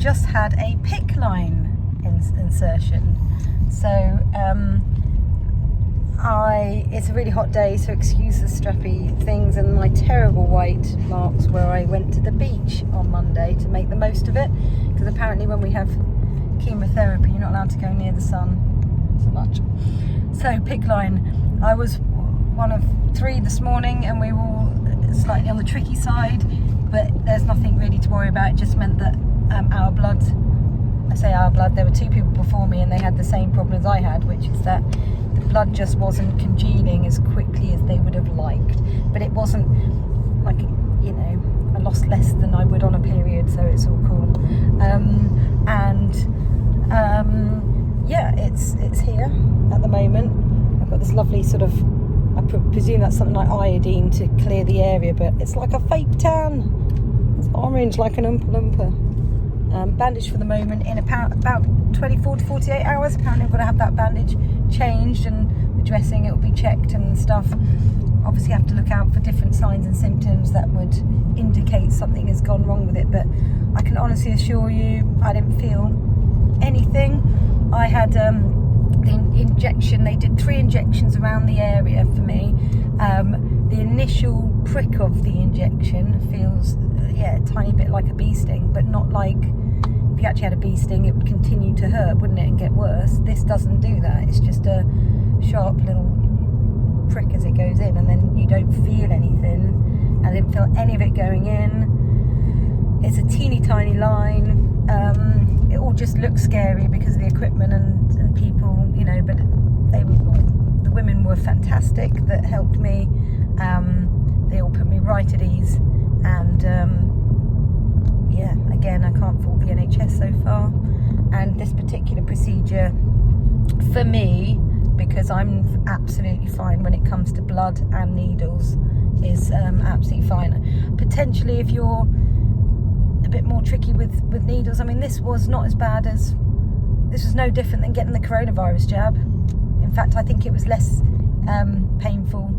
just had a PICC line insertion. So it's a really hot day, so excuse the strappy things and my terrible white marks where I went to the beach on Monday to make the most of it, because apparently when we have chemotherapy you're not allowed to go near the sun so much. So PICC line, I was one of 3 this morning and we were all slightly on the tricky side, but there's nothing really to worry about. It just meant that our blood, I say our blood, there were 2 people before me and they had the same problem as I had, which is that the blood just wasn't congealing as quickly as they would have liked. But it wasn't like, you know, I lost less than I would on a period, so it's all cool. Yeah, it's here at the moment. I've got this lovely sort of, I presume that's something like iodine to clear the area, but it's like a fake tan. It's orange like an Oompa Loompa. Bandage for the moment in about 24 to 48 hours. Apparently I've got to have that bandage changed, and the dressing, it will be checked and stuff. Obviously have to look out for different signs and symptoms that would indicate something has gone wrong with it, but I can honestly assure you I didn't feel anything. I had the injection, they did 3 injections around the area for me. The initial prick of the injection feels, a tiny bit like a bee sting, but not like, if you actually had a bee sting it would continue to hurt, wouldn't it, and get worse. This doesn't do that. It's just a sharp little prick as it goes in, and then you don't feel anything. I didn't feel any of it going in. It's a teeny tiny line. It all just looks scary because of the equipment and people, you know, but the women were fantastic that helped me. They all put me right at ease, and again, I can't fault the NHS so far. And this particular procedure for me, because I'm absolutely fine when it comes to blood and needles, is absolutely fine. Potentially if you're a bit more tricky with needles, I mean, this was not as bad as, this was no different than getting the coronavirus jab. In fact, I think it was less painful.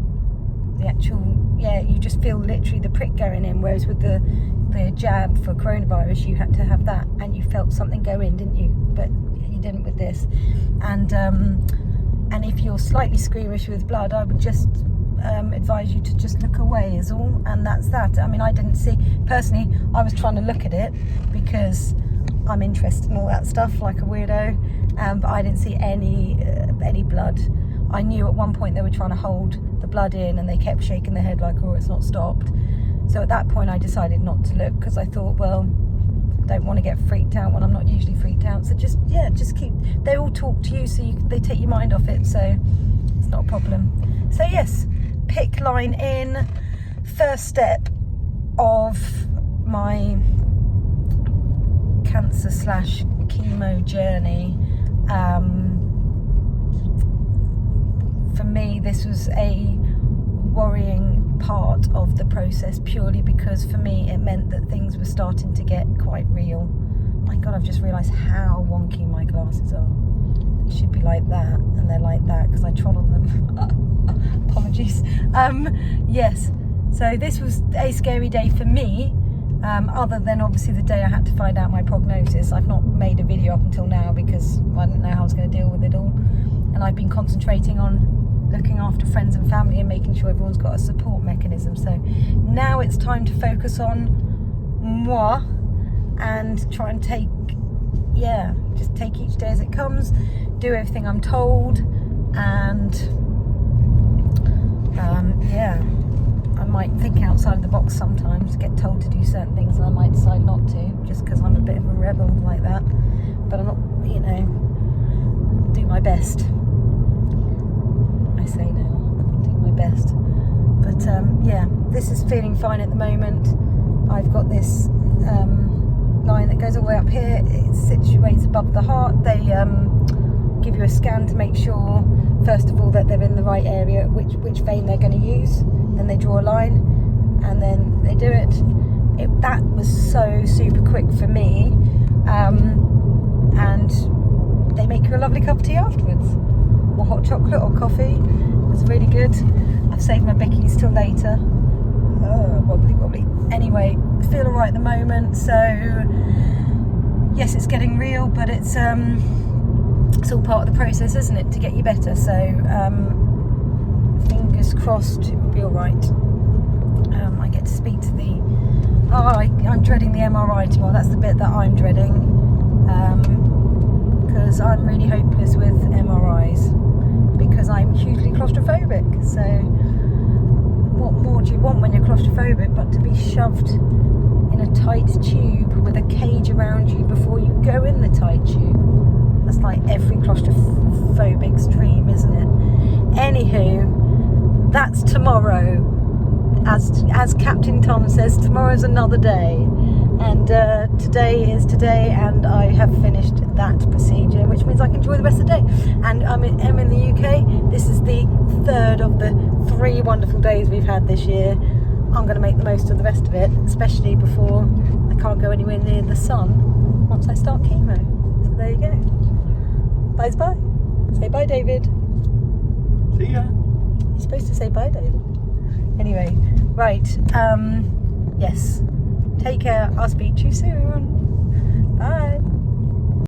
The actual, you just feel literally the prick going in, whereas with the jab for coronavirus you had to have that and you felt something go in, didn't you? But you didn't with this. And if you're slightly squeamish with blood, I would just advise you to just look away is all, and that's that. I mean, I didn't see, personally, I was trying to look at it because I'm interested in all that stuff like a weirdo, but I didn't see any blood. I knew at one point they were trying to hold the blood in and they kept shaking their head like, oh, it's not stopped. So at that point I decided not to look, because I thought, well, don't want to get freaked out when I'm not usually freaked out. So just keep, they all talk to you, so they take your mind off it, so it's not a problem. So yes, PICC line in, first step of my cancer / chemo journey. For me, this was a worrying part of the process, purely because for me it meant that things were starting to get quite real. My God, I've just realised how wonky my glasses are. They should be like that, and they're like that because I trod on them. Apologies. Yes, so this was a scary day for me, other than obviously the day I had to find out my prognosis. I've not made a video up until now because I didn't know how I was going to deal with it all, and I've been concentrating on looking after friends and family and making sure everyone's got a support mechanism. So now it's time to focus on moi and try and just take each day as it comes, do everything I'm told, and I might think outside of the box sometimes, get told to do certain things and I might decide not to, just because I'm a bit of a rebel like that. But I'm not, you know, do my best. I say now, do my best. But this is feeling fine at the moment. I've got this line that goes all the way up here. It situates above the heart. They give you a scan to make sure, first of all, that they're in the right area, which vein they're going to use. Then they draw a line and then they do it. That was so super quick for me, and they make you a lovely cup of tea afterwards, or hot chocolate or coffee. It's really good. I've saved my bickies till later. Wobbly. Anyway, feel alright at the moment, so yes, it's getting real, but it's all part of the process, isn't it, to get you better? So fingers crossed it will be all right. I get to speak to the I'm dreading the MRI tomorrow. That's the bit that I'm dreading, because I'm really hopeless with MRIs because I'm hugely claustrophobic. So what more do you want when you're claustrophobic but to be shoved in a tight tube with a cage around you before you go in the tight tube? That's like every claustrophobic's dream, isn't it? Anywho, that's tomorrow. As Captain Tom says, tomorrow's another day, and today is today, and I have finished that procedure, which means I can enjoy the rest of the day. And I'm in the UK. This is the third of the 3 wonderful days we've had this year. I'm going to make the most of the rest of it, especially before I can't go anywhere near the sun once I start chemo. So there you go. Bye's bye. Say bye, David. See ya. You're supposed to say bye, David. Anyway, right, yes, take care, I'll speak to you soon, bye.